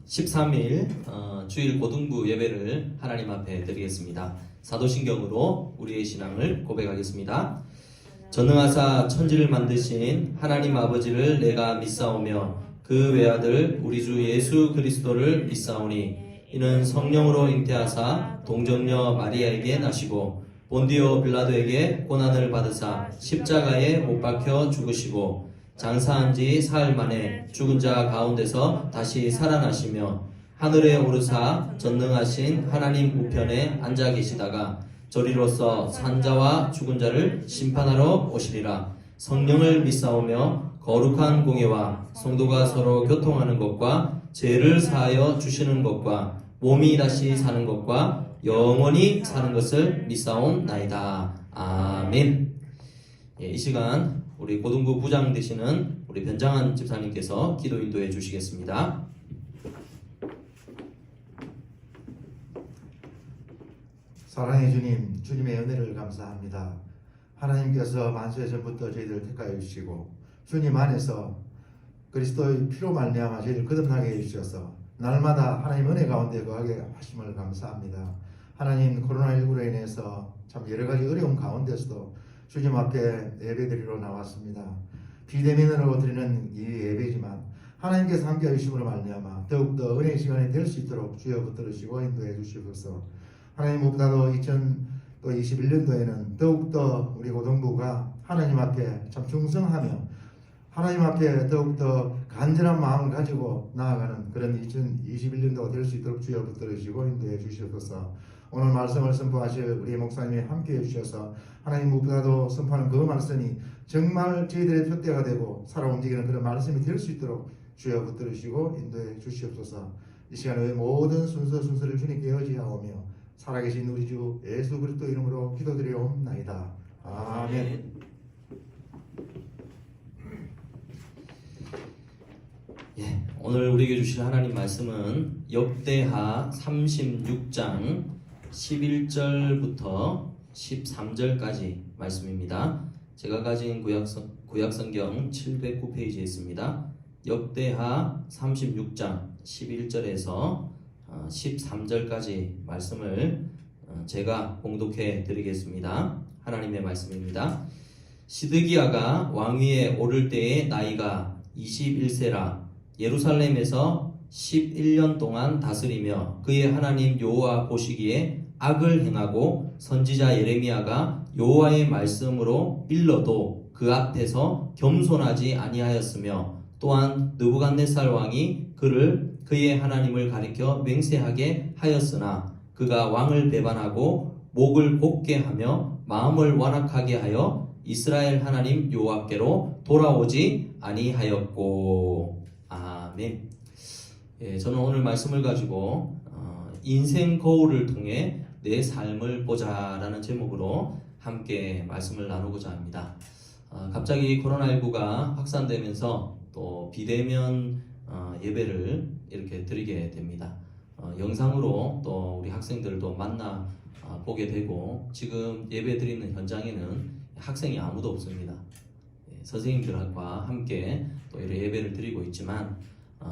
13일 주일 고등부 예배를 하나님 앞에 드리겠습니다. 사도신경으로 우리의 신앙을 고백하겠습니다. 전능하사 천지를 만드신 하나님 아버지를 내가 믿사오며 그 외아들 우리 주 예수 그리스도를 믿사오니 이는 성령으로 잉태하사 동정녀 마리아에게 나시고 본디오 빌라도에게 고난을 받으사 십자가에 못 박혀 죽으시고 장사한 지 사흘 만에 죽은 자 가운데서 다시 살아나시며 하늘에 오르사 전능하신 하나님 우편에 앉아 계시다가 저리로서 산자와 죽은 자를 심판하러 오시리라. 성령을 믿사오며 거룩한 공예와 성도가 서로 교통하는 것과 죄를 사하여 주시는 것과 몸이 다시 사는 것과 영원히 사는 것을 믿사옵나이다. 아멘. 이 시간 우리 고등부 부장 되시는 우리 변장한 집사님께서 기도 인도해 주시겠습니다. 사랑의 주님, 주님의 은혜를 감사합니다. 하나님께서 만수의 전부터 저희들을 택하여 주시고 주님 안에서 그리스도의 피로 말미암아 저희를 거듭나게 해주셔서 날마다 하나님 은혜 가운데 거하게 하심을 감사합니다. 하나님, 코로나19로 인해서 참 여러 가지 어려운 가운데서도 주님 앞에 예배드리러 나왔습니다. 비대면으로 드리는 이 예배지만 하나님께서 함께 하심으로 말미암아 더욱더 은혜의 시간이 될 수 있도록 주여 붙들으시고 인도해 주시옵소서. 하나님, 무엇보다도 2021년도에는 더욱더 우리 고등부가 하나님 앞에 참 충성하며 하나님 앞에 더욱더 간절한 마음을 가지고 나아가는 그런 2021년도가 될 수 있도록 주여 붙들으시고 인도해 주시옵소서. 오늘 말씀을 선포하실 우리 목사님이 함께해 주셔서 하나님, 무엇보다도 선포하는 그 말씀이 정말 저희들의 표대가 되고 살아 움직이는 그런 말씀이 될 수 있도록 주여 붙들으시고 인도해 주시옵소서. 이 시간에 모든 순서를 주님께 의지하오며 살아계신 우리 주 예수 그리스도 이름으로 기도드리옵나이다. 아멘. 오늘 우리에게 주실 하나님 말씀은 역대하 36장 11절부터 13절까지 말씀입니다. 제가 가진 구약성경 709페이지에 있습니다. 역대하 36장 11절에서 13절까지 말씀을 제가 봉독해 드리겠습니다. 하나님의 말씀입니다. 시드기야가 왕위에 오를 때의 나이가 21세라 예루살렘에서 11년 동안 다스리며 그의 하나님 여호와 보시기에 악을 행하고 선지자 예레미야가 여호와의 말씀으로 일러도 그 앞에서 겸손하지 아니하였으며 또한 느부갓네살 왕이 그를 그의 하나님을 가리켜 맹세하게 하였으나 그가 왕을 배반하고 목을 곧게 하며 마음을 완악하게 하여 이스라엘 하나님 여호와께로 돌아오지 아니하였고. 아멘. 저는 오늘 말씀을 가지고 인생 거울을 통해 내 삶을 보자라는 제목으로 함께 말씀을 나누고자 합니다. 갑자기 코로나19가 확산되면서 또 비대면 예배를 이렇게 드리게 됩니다. 영상으로 또 우리 학생들도 만나 보게 되고 지금 예배 드리는 현장에는 학생이 아무도 없습니다. 선생님들과 함께 또 이런 예배를 드리고 있지만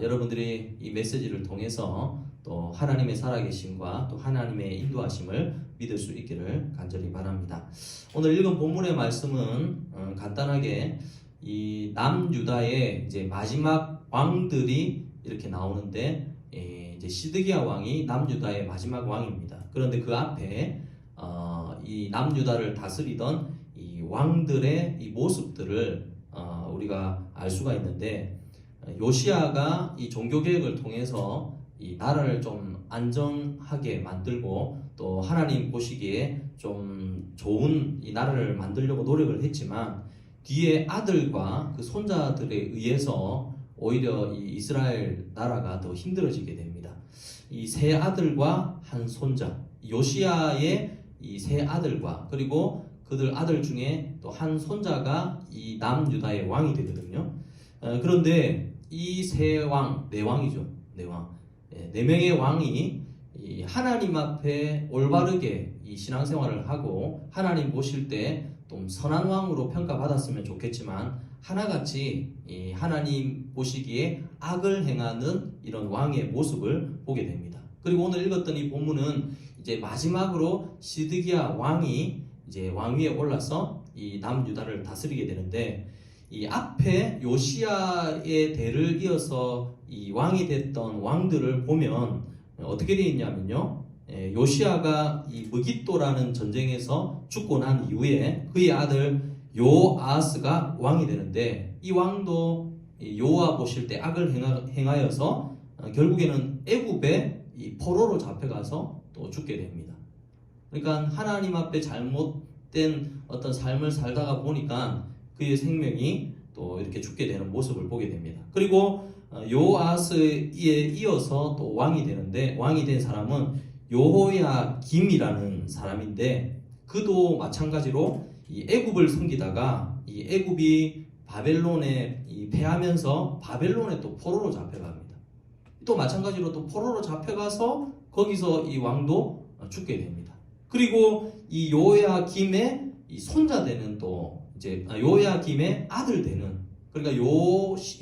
여러분들이 이 메시지를 통해서 또 하나님의 살아계심과 또 하나님의 인도하심을 믿을 수 있기를 간절히 바랍니다. 오늘 읽은 본문의 말씀은 간단하게 이 남유다의 이제 마지막 왕들이 이렇게 나오는데 이제 시드기야 왕이 남유다의 마지막 왕입니다. 그런데 그 앞에 이 남유다를 다스리던 이 왕들의 이 모습들을 우리가 알 수가 있는데 요시야가 이 종교 개혁을 통해서 이 나라를 좀 안정하게 만들고 또 하나님 보시기에 좀 좋은 이 나라를 만들려고 노력을 했지만 뒤에 아들과 그 손자들에 의해서 오히려 이 이스라엘 나라가 더 힘들어지게 됩니다. 이 세 아들과 한 손자, 요시야의 이 세 아들과 그리고 그들 아들 중에 또 한 손자가 이 남유다의 왕이 되거든요. 그런데 이 세 왕, 네 왕이죠. 네 명의 왕이 이 하나님 앞에 올바르게 이 신앙생활을 하고 하나님 보실 때 좀 선한 왕으로 평가받았으면 좋겠지만 하나같이 이 하나님 보시기에 악을 행하는 이런 왕의 모습을 보게 됩니다. 그리고 오늘 읽었던 이 본문은 이제 마지막으로 시드기야 왕이 이제 왕위에 올라서 이 남유다를 다스리게 되는데, 이 앞에 요시야의 대를 이어서 이 왕이 됐던 왕들을 보면 어떻게 되어 있냐면요, 요시야가 이 무깃도라는 전쟁에서 죽고 난 이후에 그의 아들 요아스가 왕이 되는데, 이 왕도 여호와 보실 때 악을 행하여서 결국에는 애굽에 이 포로로 잡혀가서 또 죽게 됩니다. 그러니까 하나님 앞에 잘못된 어떤 삶을 살다가 보니까 그의 생명이 또 이렇게 죽게 되는 모습을 보게 됩니다. 그리고 요아스에 이어서 또 왕이 되는데, 왕이 된 사람은 여호야김이라는 사람인데, 그도 마찬가지로 이 애굽을 섬기다가 이 애굽이 바벨론에 패하면서 바벨론에 또 포로로 잡혀갑니다. 또 마찬가지로 또 포로로 잡혀가서 거기서 이 왕도 죽게 됩니다. 그리고 이 요야김의 이 손자 되는 또 이제 요야김의 아들 되는, 그러니까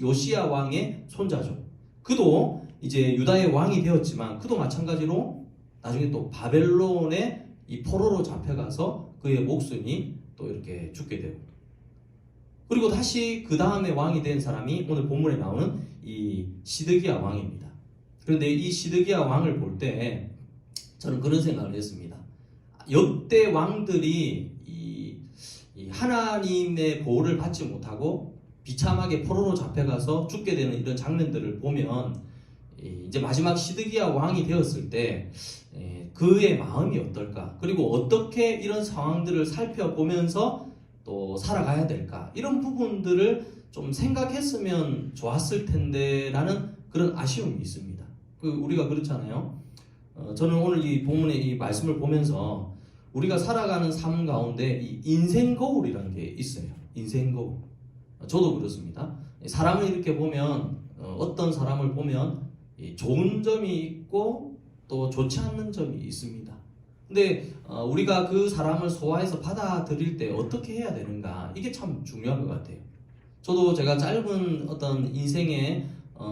요시야 왕의 손자죠. 그도 이제 유다의 왕이 되었지만 그도 마찬가지로 나중에 또 바벨론에 이 포로로 잡혀가서 그의 목숨이 또 이렇게 죽게 되고, 그리고 다시 그 다음에 왕이 된 사람이 오늘 본문에 나오는 이 시드기야 왕입니다. 그런데 이 시드기야 왕을 볼 때 저는 그런 생각을 했습니다. 역대 왕들이 이 하나님의 보호를 받지 못하고 비참하게 포로로 잡혀가서 죽게 되는 이런 장면들을 보면 이제 마지막 시드기야 왕이 되었을 때 그의 마음이 어떨까, 그리고 어떻게 이런 상황들을 살펴보면서 또 살아가야 될까, 이런 부분들을 좀 생각했으면 좋았을 텐데 라는 그런 아쉬움이 있습니다. 우리가 그렇잖아요. 저는 오늘 이 본문의 이 말씀을 보면서 우리가 살아가는 삶 가운데 이 인생 거울이라는 게 있어요. 인생 거울. 저도 그렇습니다. 사람을 이렇게 보면 어떤 사람을 보면 좋은 점이 있고 또 좋지 않는 점이 있습니다. 근데 우리가 그 사람을 소화해서 받아들일 때 어떻게 해야 되는가, 이게 참 중요한 것 같아요. 저도 제가 짧은 어떤 인생의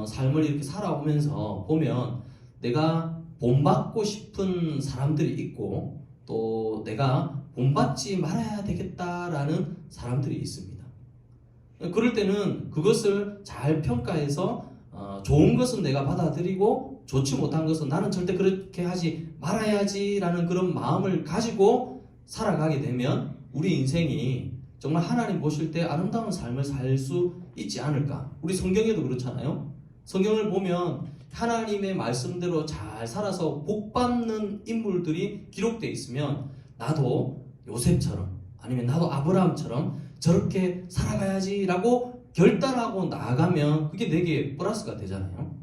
삶을 이렇게 살아오면서 보면 내가 본받고 싶은 사람들이 있고 또 내가 본받지 말아야 되겠다라는 사람들이 있습니다. 그럴 때는 그것을 잘 평가해서 좋은 것은 내가 받아들이고 좋지 못한 것은 나는 절대 그렇게 하지 말아야지라는 그런 마음을 가지고 살아가게 되면 우리 인생이 정말 하나님 보실 때 아름다운 삶을 살 수 있지 않을까. 우리 성경에도 그렇잖아요. 성경을 보면 하나님의 말씀대로 잘 살아서 복받는 인물들이 기록되어 있으면 나도 요셉처럼 아니면 나도 아브라함처럼 저렇게 살아가야지라고 결단하고 나아가면 그게 내게 플러스가 되잖아요.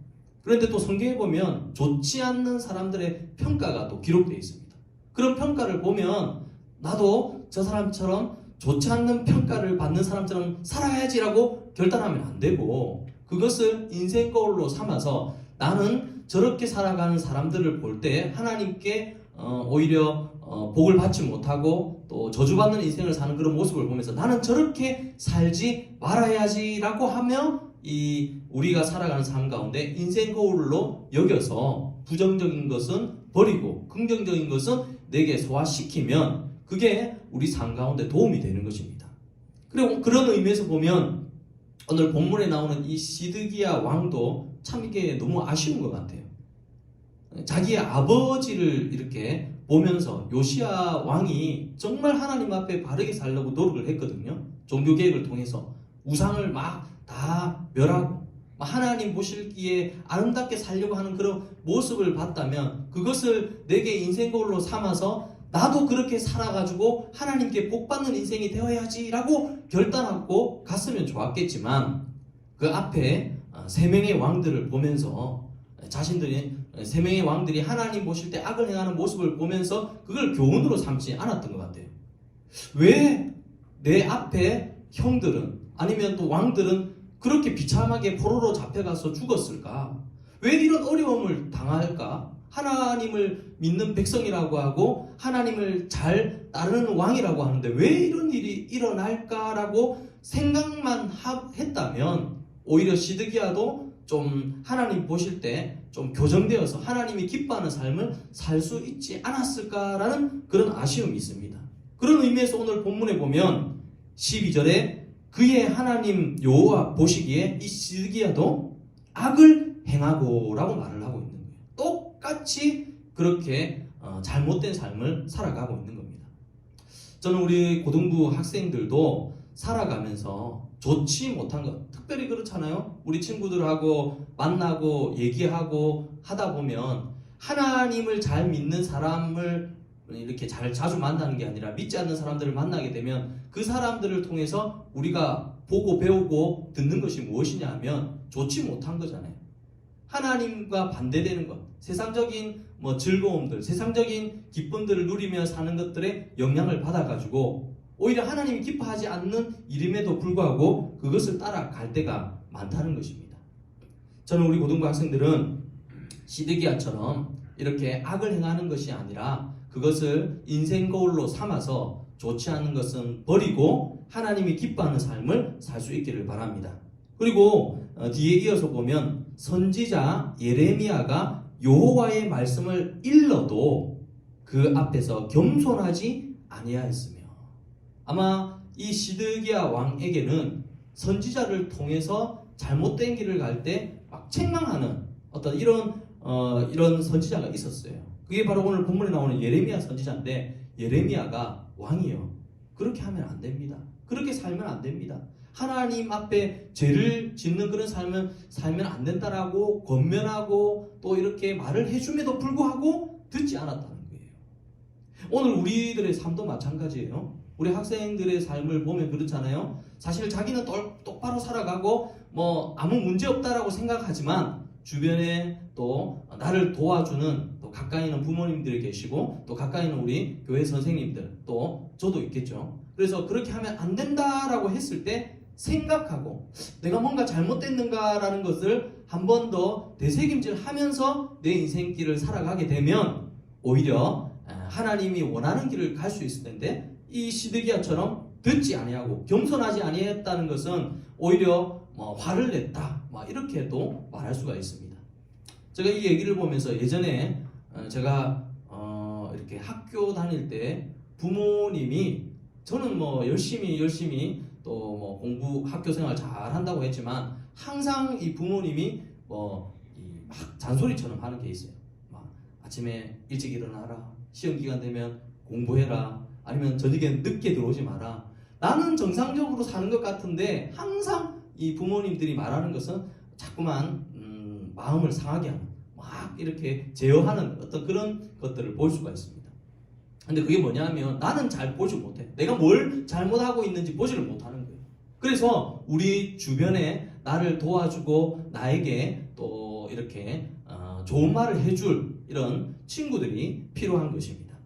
그런데 또 성경에 보면 좋지 않는 사람들의 평가가 또 기록되어 있습니다. 그런 평가를 보면 나도 저 사람처럼 좋지 않는 평가를 받는 사람처럼 살아야지라고 결단하면 안 되고, 그것을 인생 거울로 삼아서 나는 저렇게 살아가는 사람들을 볼 때 하나님께 오히려 복을 받지 못하고 또 저주받는 인생을 사는 그런 모습을 보면서 나는 저렇게 살지 말아야지라고 하며 우리가 살아가는 삶 가운데 인생 거울로 여겨서 부정적인 것은 버리고 긍정적인 것은 내게 소화시키면 그게 우리 삶 가운데 도움이 되는 것입니다. 그리고 그런 의미에서 보면 오늘 본문에 나오는 이 시드기야 왕도 참 이게 너무 아쉬운 것 같아요. 자기의 아버지를 이렇게 보면서 요시야 왕이 정말 하나님 앞에 바르게 살려고 노력을 했거든요. 종교개혁을 통해서 우상을 막 다 멸하고 하나님 보시기에 아름답게 살려고 하는 그런 모습을 봤다면 그것을 내게 인생 거울로 삼아서 나도 그렇게 살아가지고 하나님께 복받는 인생이 되어야지라고 결단하고 갔으면 좋았겠지만, 그 앞에 세 명의 왕들을 보면서 자신들이 세 명의 왕들이 하나님 보실 때 악을 행하는 모습을 보면서 그걸 교훈으로 삼지 않았던 것 같아요. 왜 내 앞에 형들은 아니면 또 왕들은 그렇게 비참하게 포로로 잡혀가서 죽었을까? 왜 이런 어려움을 당할까? 하나님을 믿는 백성이라고 하고 하나님을 잘 따르는 왕이라고 하는데 왜 이런 일이 일어날까라고 생각만 했다면 오히려 시드기야도 좀 하나님 보실 때 좀 교정되어서 하나님이 기뻐하는 삶을 살 수 있지 않았을까라는 그런 아쉬움이 있습니다. 그런 의미에서 오늘 본문에 보면 12절에 그의 하나님 여호와 보시기에 이 시드기야도 악을 행하고 라고 말을 하고 있는 거예요. 똑같이 그렇게 잘못된 삶을 살아가고 있는 겁니다. 저는 우리 고등부 학생들도 살아가면서 좋지 못한 것, 특별히 그렇잖아요. 우리 친구들하고 만나고 얘기하고 하다 보면 하나님을 잘 믿는 사람을 이렇게 자주 만나는 게 아니라 믿지 않는 사람들을 만나게 되면 그 사람들을 통해서 우리가 보고 배우고 듣는 것이 무엇이냐 하면 좋지 못한 거잖아요. 하나님과 반대되는 것, 세상적인 즐거움들, 세상적인 기쁨들을 누리며 사는 것들에 영향을 받아가지고 오히려 하나님이 기뻐하지 않는 일임에도 불구하고 그것을 따라갈 때가 많다는 것입니다. 저는 우리 고등부 학생들은 시드기야처럼 이렇게 악을 행하는 것이 아니라 그것을 인생 거울로 삼아서 좋지 않은 것은 버리고 하나님이 기뻐하는 삶을 살 수 있기를 바랍니다. 그리고 뒤에 이어서 보면 선지자 예레미야가 여호와의 말씀을 일러도 그 앞에서 겸손하지 아니하였으며 아마 이 시드기야 왕에게는 선지자를 통해서 잘못된 길을 갈 때 막 책망하는 어떤 이런 선지자가 있었어요. 그게 바로 오늘 본문에 나오는 예레미야 선지자인데 예레미야가 왕이요. 그렇게 하면 안 됩니다. 그렇게 살면 안 됩니다. 하나님 앞에 죄를 짓는 그런 삶을 살면 안 된다라고 권면하고 또 이렇게 말을 해줌에도 불구하고 듣지 않았다는 거예요. 오늘 우리들의 삶도 마찬가지예요. 우리 학생들의 삶을 보면 그렇잖아요. 사실 자기는 똑바로 살아가고 아무 문제 없다라고 생각하지만 주변에 또 나를 도와주는 또 가까이 있는 부모님들이 계시고 또 가까이 있는 우리 교회 선생님들 또 저도 있겠죠. 그래서 그렇게 하면 안 된다라고 했을 때 생각하고 내가 뭔가 잘못됐는가라는 것을 한 번 더 되새김질 하면서 내 인생길을 살아가게 되면 오히려 하나님이 원하는 길을 갈 수 있을 텐데 이 시드기야처럼 듣지 아니하고 겸손하지 아니했다는 것은 오히려 화를 냈다 이렇게도 말할 수가 있습니다. 제가 이 얘기를 보면서 예전에 제가 이렇게 학교 다닐 때 부모님이 저는 열심히 또 공부 학교 생활 잘 한다고 했지만 항상 이 부모님이 막 잔소리처럼 하는 게 있어요. 막 아침에 일찍 일어나라, 시험 기간 되면 공부해라, 아니면 저녁에 늦게 들어오지 마라. 나는 정상적으로 사는 것 같은데 항상 이 부모님들이 말하는 것은 자꾸만 마음을 상하게 하는, 막 이렇게 제어하는 어떤 그런 것들을 볼 수가 있습니다. 근데 그게 뭐냐면 나는 잘 보지 못해. 내가 뭘 잘못하고 있는지 보지를 못하는 거예요. 그래서 우리 주변에 나를 도와주고 나에게 또 이렇게 좋은 말을 해줄 이런 친구들이 필요한 것입니다.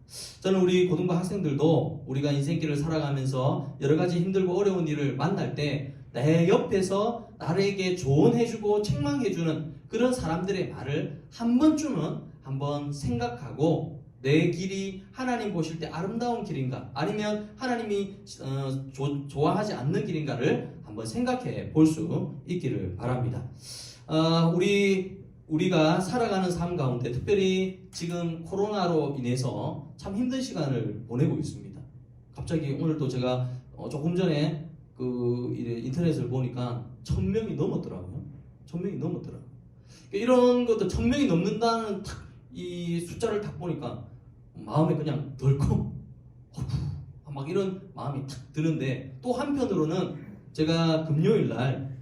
저는 우리 고등부 학생들도 우리가 인생길을 살아가면서 여러 가지 힘들고 어려운 일을 만날 때 내 옆에서 나에게 조언해주고 책망해주는 그런 사람들의 말을 한 번쯤은 한번 생각하고 내 길이 하나님 보실 때 아름다운 길인가 아니면 하나님이 좋아하지 않는 길인가를 한번 생각해 볼 수 있기를 바랍니다. 우리가 살아가는 삶 가운데 특별히 지금 코로나로 인해서 참 힘든 시간을 보내고 있습니다. 갑자기 오늘도 제가 조금 전에 인터넷을 보니까 1000명이 넘었더라고요. 1000명이 넘었더라고요. 이런 것도 1000명이 넘는다는 이 숫자를 딱 보니까 마음에 그냥 덜컥 막 이런 마음이 탁 드는데 또 한편으로는 제가 금요일 날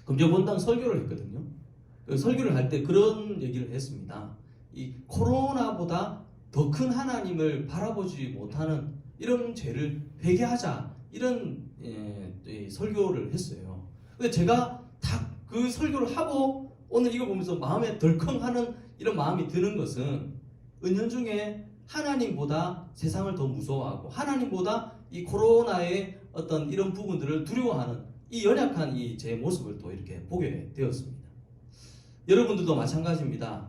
금요본당 설교를 했거든요. 설교를 할 때 그런 얘기를 했습니다. 이 코로나보다 더 큰 하나님을 바라보지 못하는 이런 죄를 회개하자 이런 설교를 했어요. 근데 제가 딱 그 설교를 하고 오늘 이거 보면서 마음에 덜컹하는 이런 마음이 드는 것은 은연중에 하나님보다 세상을 더 무서워하고 하나님보다 이 코로나의 어떤 이런 부분들을 두려워하는 이 연약한 이 제 모습을 또 이렇게 보게 되었습니다. 여러분들도 마찬가지입니다.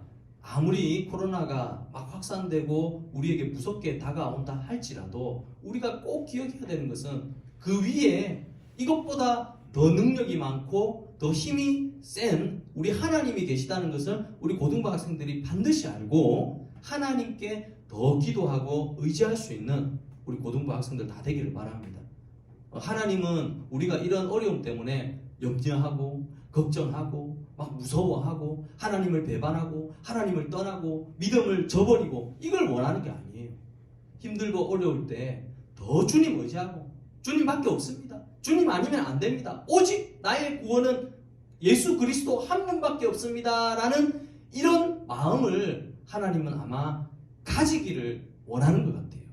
아무리 코로나가 막 확산되고 우리에게 무섭게 다가온다 할지라도 우리가 꼭 기억해야 되는 것은 그 위에 이것보다 더 능력이 많고 더 힘이 센 우리 하나님이 계시다는 것을 우리 고등부 학생들이 반드시 알고 하나님께 더 기도하고 의지할 수 있는 우리 고등부 학생들 다 되기를 바랍니다. 하나님은 우리가 이런 어려움 때문에 염려하고 걱정하고 막 무서워하고 하나님을 배반하고 하나님을 떠나고 믿음을 저버리고 이걸 원하는 게 아니에요. 힘들고 어려울 때 더 주님 의지하고 주님밖에 없습니다. 주님 아니면 안 됩니다. 오직 나의 구원은 예수 그리스도 한 분밖에 없습니다 라는 이런 마음을 하나님은 아마 가지기를 원하는 것 같아요.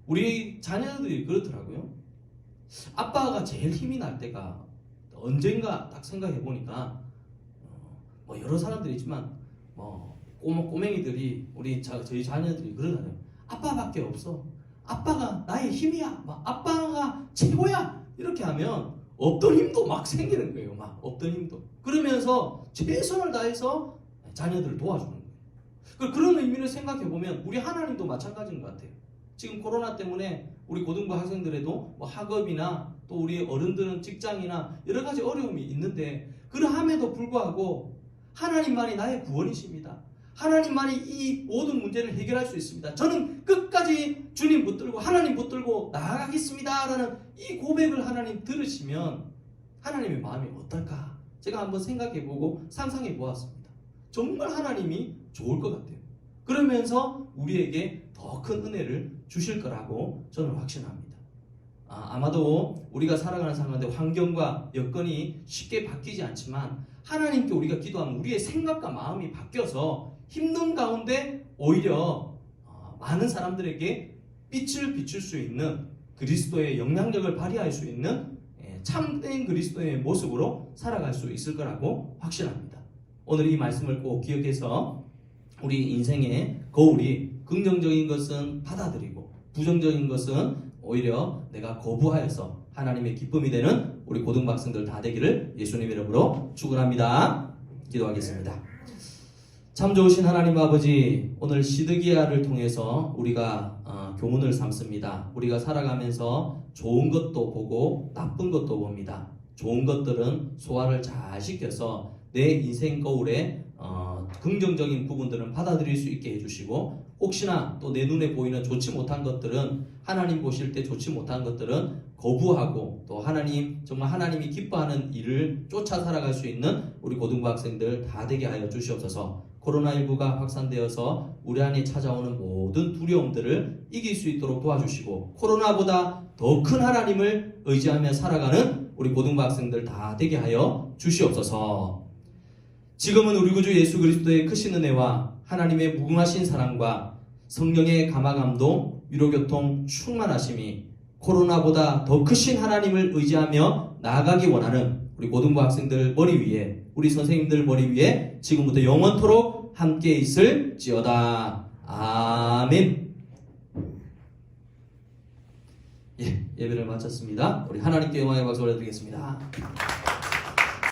우리 자녀들이 그렇더라고요. 아빠가 제일 힘이 날 때가 언젠가 딱 생각해 보니까 뭐 여러 사람들이 있지만 뭐 꼬맹이들이 저희 자녀들이 그러잖아요. 아빠밖에 없어. 아빠가 나의 힘이야. 막 아빠가 최고야. 이렇게 하면 없던 힘도 막 생기는 거예요. 막 없던 힘도. 그러면서 최선을 다해서 자녀들을 도와주는 거예요. 그런 의미를 생각해 보면 우리 하나님도 마찬가지인 것 같아요. 지금 코로나 때문에 우리 고등부 학생들에도 뭐 학업이나 또 우리 어른들은 직장이나 여러 가지 어려움이 있는데 그러함에도 불구하고 하나님만이 나의 구원이십니다. 하나님만이 이 모든 문제를 해결할 수 있습니다. 저는 끝까지 주님 붙들고 하나님 붙들고 나아가겠습니다 라는 이 고백을 하나님 들으시면 하나님의 마음이 어떨까? 제가 한번 생각해보고 상상해보았습니다. 정말 하나님이 좋을 것 같아요. 그러면서 우리에게 더 큰 은혜를 주실 거라고 저는 확신합니다. 아마도 우리가 살아가는 삶인데 환경과 여건이 쉽게 바뀌지 않지만 하나님께 우리가 기도하면 우리의 생각과 마음이 바뀌어서 힘든 가운데 오히려 많은 사람들에게 빛을 비출 수 있는 그리스도의 영향력을 발휘할 수 있는 참된 그리스도의 모습으로 살아갈 수 있을 거라고 확신합니다. 오늘 이 말씀을 꼭 기억해서 우리 인생의 거울이 긍정적인 것은 받아들이고 부정적인 것은 오히려 내가 거부하여서 하나님의 기쁨이 되는 우리 고등부 학생들 다 되기를 예수님 이름으로 축원합니다. 기도하겠습니다. 참 좋으신 하나님 아버지, 오늘 시드기야를 통해서 우리가 교훈을 삼습니다. 우리가 살아가면서 좋은 것도 보고 나쁜 것도 봅니다. 좋은 것들은 소화를 잘 시켜서 내 인생 거울에 긍정적인 부분들은 받아들일 수 있게 해주시고 혹시나 또 내 눈에 보이는 좋지 못한 것들은 하나님 보실 때 좋지 못한 것들은 거부하고 또 정말 하나님이 기뻐하는 일을 쫓아 살아갈 수 있는 우리 고등부 학생들 다 되게 하여 주시옵소서. 코로나19가 확산되어서 우리 안에 찾아오는 모든 두려움들을 이길 수 있도록 도와주시고 코로나보다 더 큰 하나님을 의지하며 살아가는 우리 고등부 학생들 다 되게 하여 주시옵소서. 지금은 우리 구주 예수 그리스도의 크신 은혜와 하나님의 무궁하신 사랑과 성령의 감화감동, 위로교통, 충만하심이 코로나보다 더 크신 하나님을 의지하며 나아가기 원하는 우리 고등부 학생들 머리 위에, 우리 선생님들 머리 위에 지금부터 영원토록 함께 있을지어다. 아멘. 예배를 마쳤습니다. 우리 하나님께 영광의 박수 올려드리겠습니다.